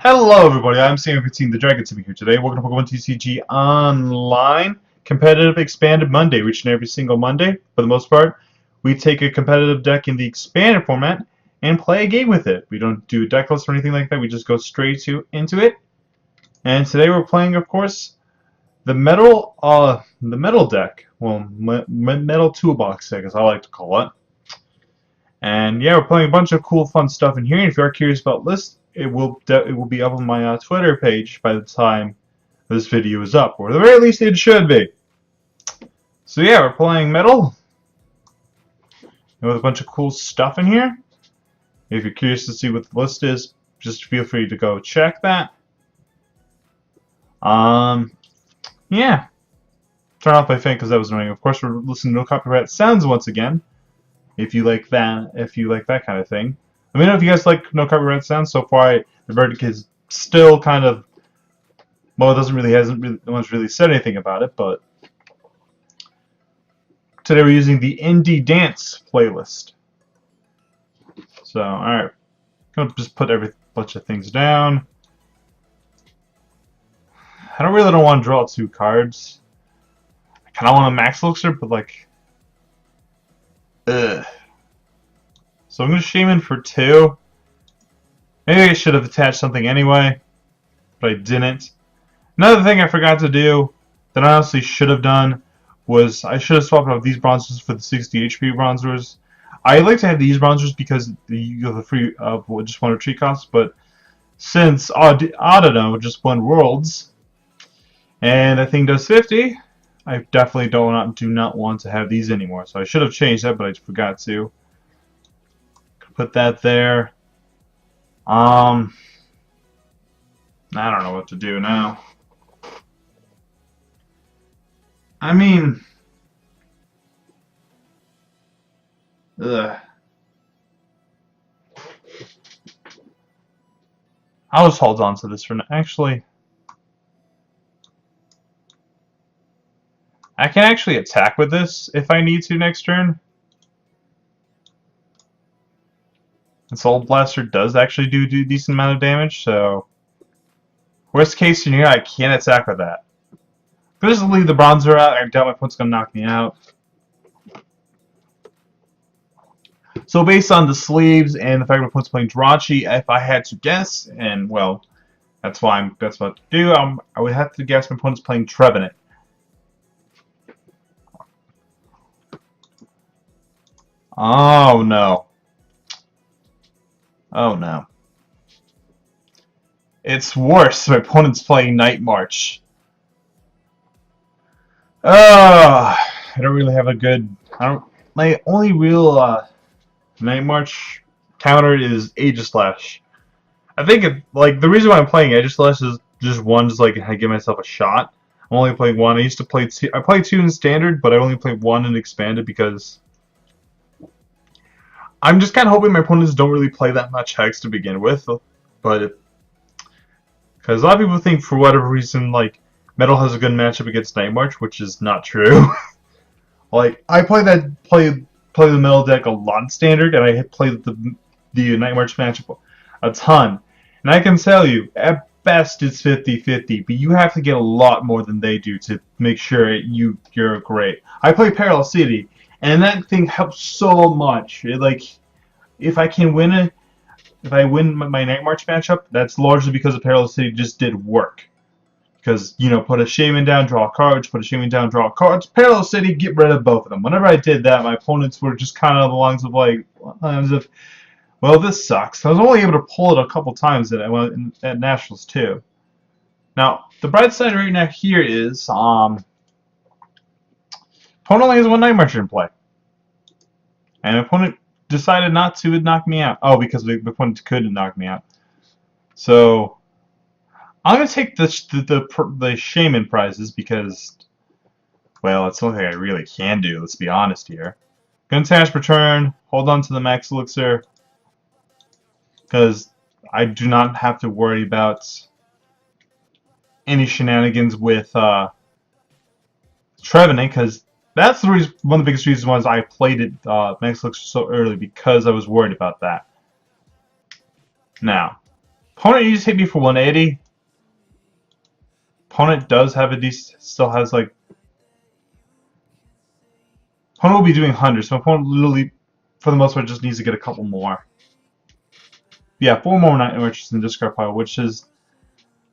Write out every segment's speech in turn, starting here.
Hello everybody, I'm Sam15, the Dragon Sim here today. Welcome to Pokemon TCG Online Competitive Expanded Monday, reaching every single Monday. For the most part, we take a competitive deck in the expanded format and play a game with it. We don't do a deck list or anything like that, we just go straight into it. And today we're playing, of course, the metal deck. Well, metal toolbox deck, as I like to call it. And yeah, we're playing a bunch of cool, fun stuff in here. And if you are curious about lists, it will be up on my Twitter page by the time this video is up, or at the very least it should be. So yeah, we're playing metal with a bunch of cool stuff in here. If you're curious to see what the list is, just feel free to go check that. Yeah. Turn off my fan because that was annoying. Of course, we're listening to no copyright sounds once again. If you like that kind of thing. Let me know if you guys like no copyright sounds. So far, the verdict is still kind of, well, it no one's really said anything about it, but today we're using the Indie Dance playlist. So, alright. I'm gonna just put bunch of things down. I really don't want to draw two cards. I kinda want a max elixir, but like, ugh. So I'm going to Shaman for 2. Maybe I should have attached something anyway, but I didn't. Another thing I forgot to do that I honestly should have done was I should have swapped out these bronzers for the 60 HP bronzers. I like to have these bronzers because you have the free of just one retreat cost, but since Audino just won Worlds and that thing does 50, I definitely do not want to have these anymore. So I should have changed that, but I forgot to. Put that there. I don't know what to do now. I mean, ugh. I'll just hold on to this for now. Actually, I can actually attack with this if I need to next turn. And Soul Blaster does actually do a decent amount of damage, so worst case scenario, I can't attack with that. If I just leave the bronzer out, I doubt my opponent's going to knock me out. So based on the sleeves and the fact my opponent's playing Jirachi, if I had to guess, and well, that's what to do, I would have to guess my opponent's playing Trevenant. Oh no. Oh no. It's worse. My opponent's playing Night March. I don't really have a good. My only real Night March counter is Aegislash. I think the reason why I'm playing Aegislash is just one, just like I give myself a shot. I'm only playing one. I played 2 in standard, but I only played 1 in expanded because I'm just kind of hoping my opponents don't really play that much Hex to begin with, but because a lot of people think for whatever reason like Metal has a good matchup against Night March, which is not true. Like I play the Metal deck a lot in standard, and I play the Night March matchup a ton, and I can tell you at best it's 50-50, but you have to get a lot more than they do to make sure you're great. I play Parallel City. And that thing helps so much. If I win my Night March matchup, that's largely because the Parallel City just did work. Because, put a Shaman down, draw a card, put a Shaman down, draw a card. Parallel City, get rid of both of them. Whenever I did that, my opponents were just kind of along the lines of, well, this sucks. I was only able to pull it a couple times at Nationals too. Now, the bright side right now here is, opponent only has 1 Night Marcher in play. And opponent decided not to knock me out. Oh, because the opponent couldn't knock me out. So I'm going to take the Shaman prizes because, well, it's something I really can do, let's be honest here. Going to attach per turn, hold on to the max elixir, because I do not have to worry about any shenanigans with Trevenant, because that's the reason, one of the biggest reasons was I played it max elixir so early, because I was worried about that. Now, Opponent, you just hit me for 180. Opponent does have a decent, still has like. Opponent will be doing 100, so opponent literally, for the most part, just needs to get a couple more. Yeah, 4 more night marches in the discard pile, which is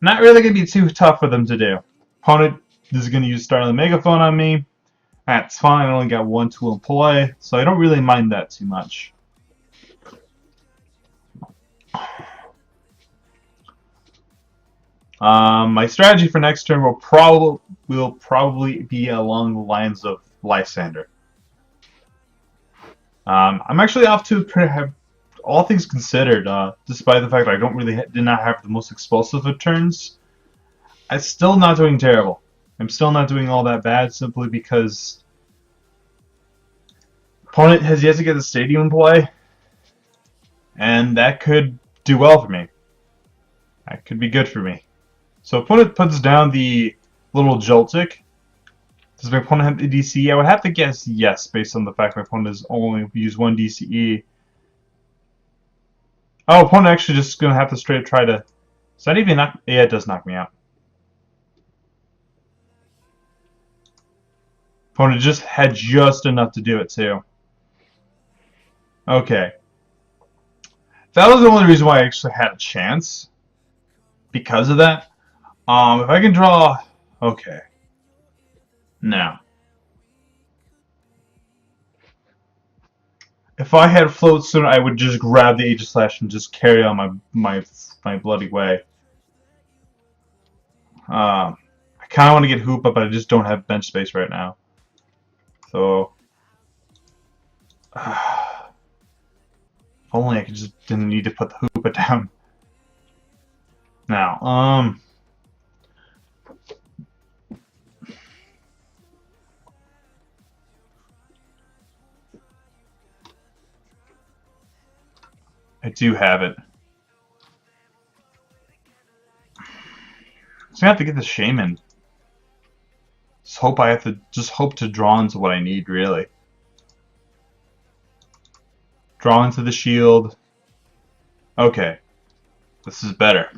not really going to be too tough for them to do. Opponent is going to use Starling Megaphone on me. That's fine, I only got 1 tool in play, so I don't really mind that too much. My strategy for next turn will probably be along the lines of Lysander. I'm actually off to have, all things considered, despite the fact that I did not have the most explosive of turns, I'm still not doing terrible. I'm still not doing all that bad simply because opponent has yet to get the stadium in play, and that could do well for me. That could be good for me. So opponent puts down the little Joltik. Does my opponent have the DCE? I would have to guess yes, based on the fact my opponent has only used 1 DCE. Oh, opponent actually just going to have to straight try to... Does that even knock... Yeah, it does knock me out. Opponent just had just enough to do it, too. Okay. That was the only reason why I actually had a chance. Because of that. If I can draw... Okay. Now. If I had float sooner, I would just grab the Age of Slash and just carry on my bloody way. I kind of want to get Hoopa, but I just don't have bench space right now. So... if only I could just didn't need to put the Hoopa down. Now, I do have it. So I have to get the Shaman. Just hope to draw into what I need, really. Draw into the shield. Okay. This is better.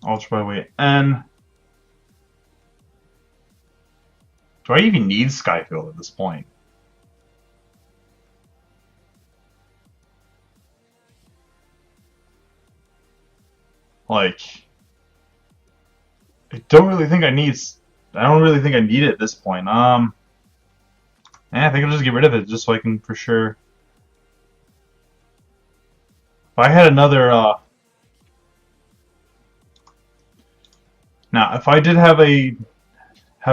Ultra by weight N. Do I even need Skyfield at this point? Like, I don't really think I need it at this point. Yeah, I think I'll just get rid of it just so I can for sure. If I had another, now if I did have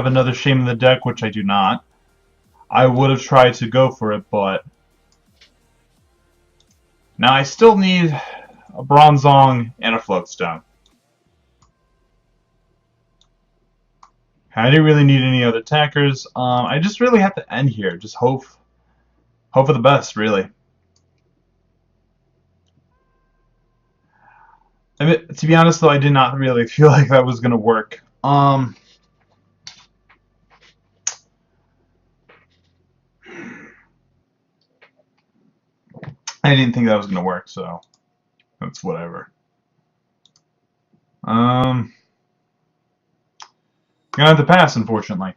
another Shame in the deck, which I do not, I would have tried to go for it, but now I still need a Bronzong and a Floatstone. I didn't really need any other attackers. I just really have to end here. Just hope for the best, really. I mean, to be honest, though, I did not really feel like that was going to work. I didn't think that was going to work, so that's whatever. Gonna have to pass, unfortunately.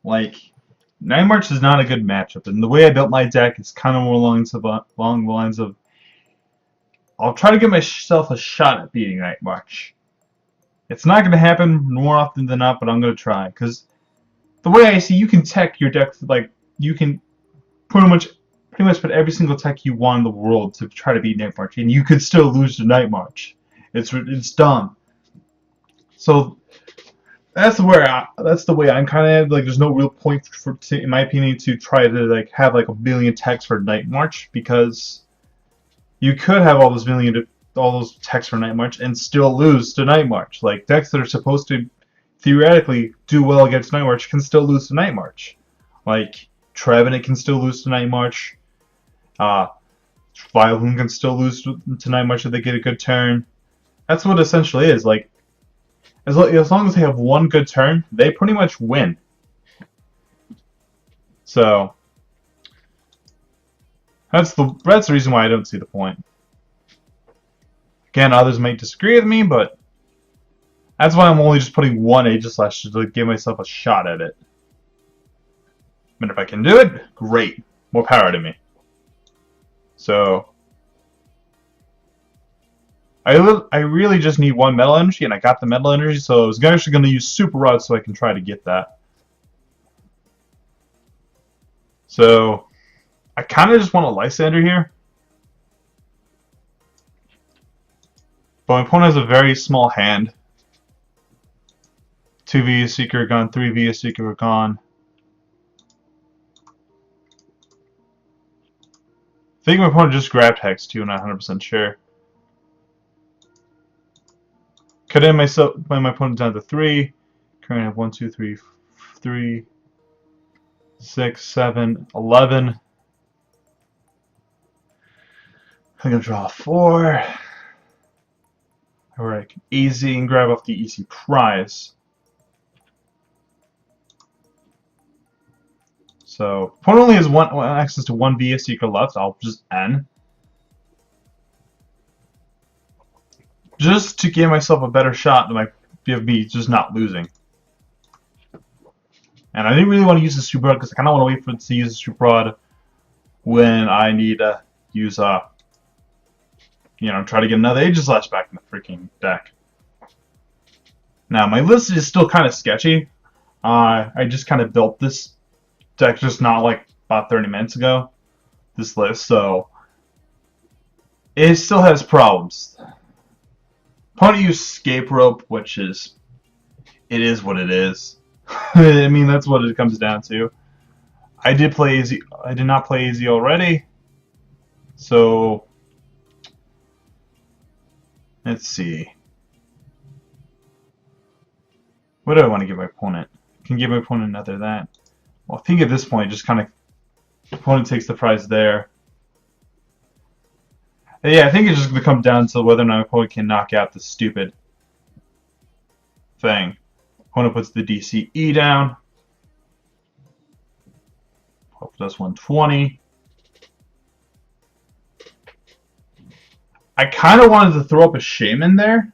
Like, Night March is not a good matchup, and the way I built my deck is kind of more along the lines of I'll try to give myself a shot at beating Night March. It's not going to happen more often than not, but I'm going to try. Because the way I see, you can tech your deck, like, you can pretty much put every single tech you want in the world to try to beat Night March, and you could still lose to Night March. It's dumb. So that's the way I'm kind of like. There's no real point in my opinion, to try to like have like a billion techs for Night March, because you could have all those techs for Night March and still lose to Night March. Like, decks that are supposed to theoretically do well against Night March can still lose to Night March. Like, Trevenant can still lose to Night March. Vileplume can still lose to Night March if they get a good turn. That's what it essentially is. Like, as long as they have one good turn, they pretty much win. So that's the reason why I don't see the point. Again, others might disagree with me, but that's why I'm only just putting one Aegislash to give myself a shot at it. But if I can do it, great. More power to me. So I really just need one metal energy, and I got the metal energy, so I was actually going to use Super Rod so I can try to get that. So I kind of just want a Lysander here. But my opponent has a very small hand. 2 VS Seeker gone, 3 VS Seeker gone. I think my opponent just grabbed Hex too, not 100% sure. Could end my opponent down to 3. Currently have 1, 2, 3, 3, 6, 7, 11. I'm gonna draw 4. Where I can easy and grab off the easy prize. So opponent only has access to 1 VS Seeker left. I'll just N. Just to give myself a better shot than give me just not losing. And I didn't really want to use the Super Rod because I kind of want to wait for it to use the Super Rod when I need to use try to get another Aegislash back in the freaking deck. Now my list is still kind of sketchy. I just kind of built this deck just not like about 30 minutes ago. This list, so it still has problems. Opponent used Escape Rope, which is what it is. I mean, that's what it comes down to. I did play easy. I did not play easy already. So let's see. What do I want to give my opponent? I can give my opponent another that. Well, I think at this point, just kind of opponent takes the prize there. And yeah, I think it's just going to come down to whether or not my opponent can knock out the stupid thing. Opponent puts the DCE down. Hope it does 120. I kind of wanted to throw up a Shaman there.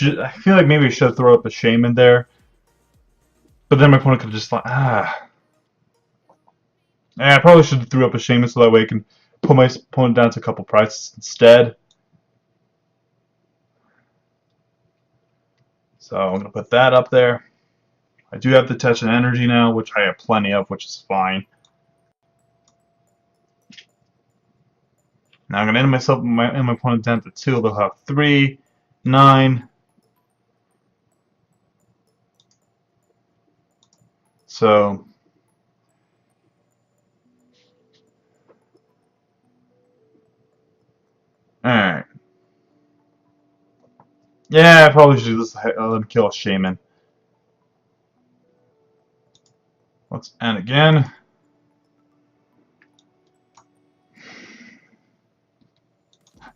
I feel like maybe I should throw up a Shaman there. But then my opponent could have just like, Yeah, I probably should have threw up a Shaman so that way I can put my opponent down to a couple prizes instead. So I'm going to put that up there. I do have the touch and energy now, which I have plenty of, which is fine. Now I'm going to end myself and my opponent down to 2. They'll have 3, 9. So alright. Yeah, I probably should just let him kill a Shaman. Let's end again.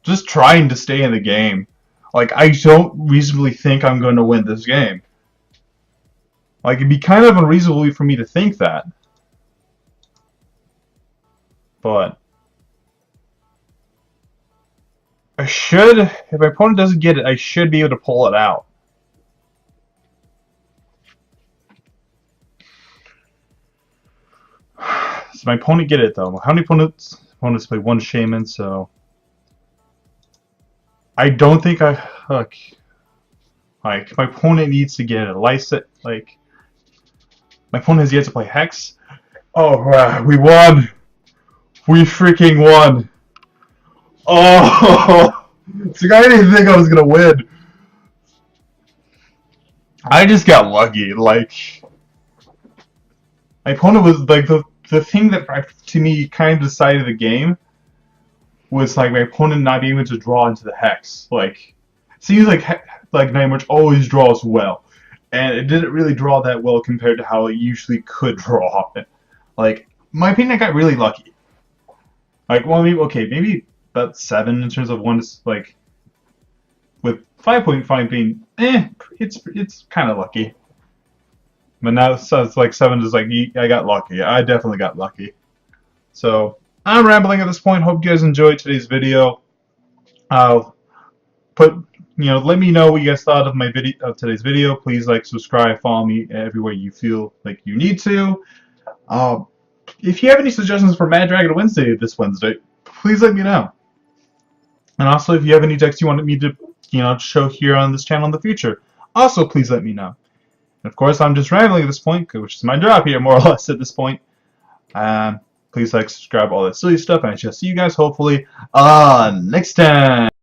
Just trying to stay in the game. Like, I don't reasonably think I'm going to win this game. Like, it'd be kind of unreasonable for me to think that. But I should, if my opponent doesn't get it, I should be able to pull it out. Does my opponent get it, though? How many opponents play 1 Shaman, so I don't think like my opponent needs to get a Lysa, like my opponent has yet to play Hex. Oh, we won! We freaking won! Oh! See, I didn't think I was gonna win. I just got lucky. Like, my opponent was like the thing that to me kind of decided the game was like my opponent not being able to draw into the Hex. Like, it seems like Night March always draws well, and it didn't really draw that well compared to how it usually could draw. Like, in my opinion, I got really lucky. Like, well, maybe about 7 in terms of one, like, with 5.5 being, it's kind of lucky. But now it's like 7 is like, I got lucky. I definitely got lucky. So I'm rambling at this point. Hope you guys enjoyed today's video. Let me know what you guys thought of my video, of today's video. Please like, subscribe, follow me everywhere you feel like you need to. If you have any suggestions for Mad Dragon Wednesday this Wednesday, please let me know. And also, if you have any decks you wanted me to, show here on this channel in the future, also please let me know. And of course, I'm just rambling at this point, which is my job here, more or less, at this point. Please like, subscribe, all that silly stuff, and I shall see you guys hopefully next time.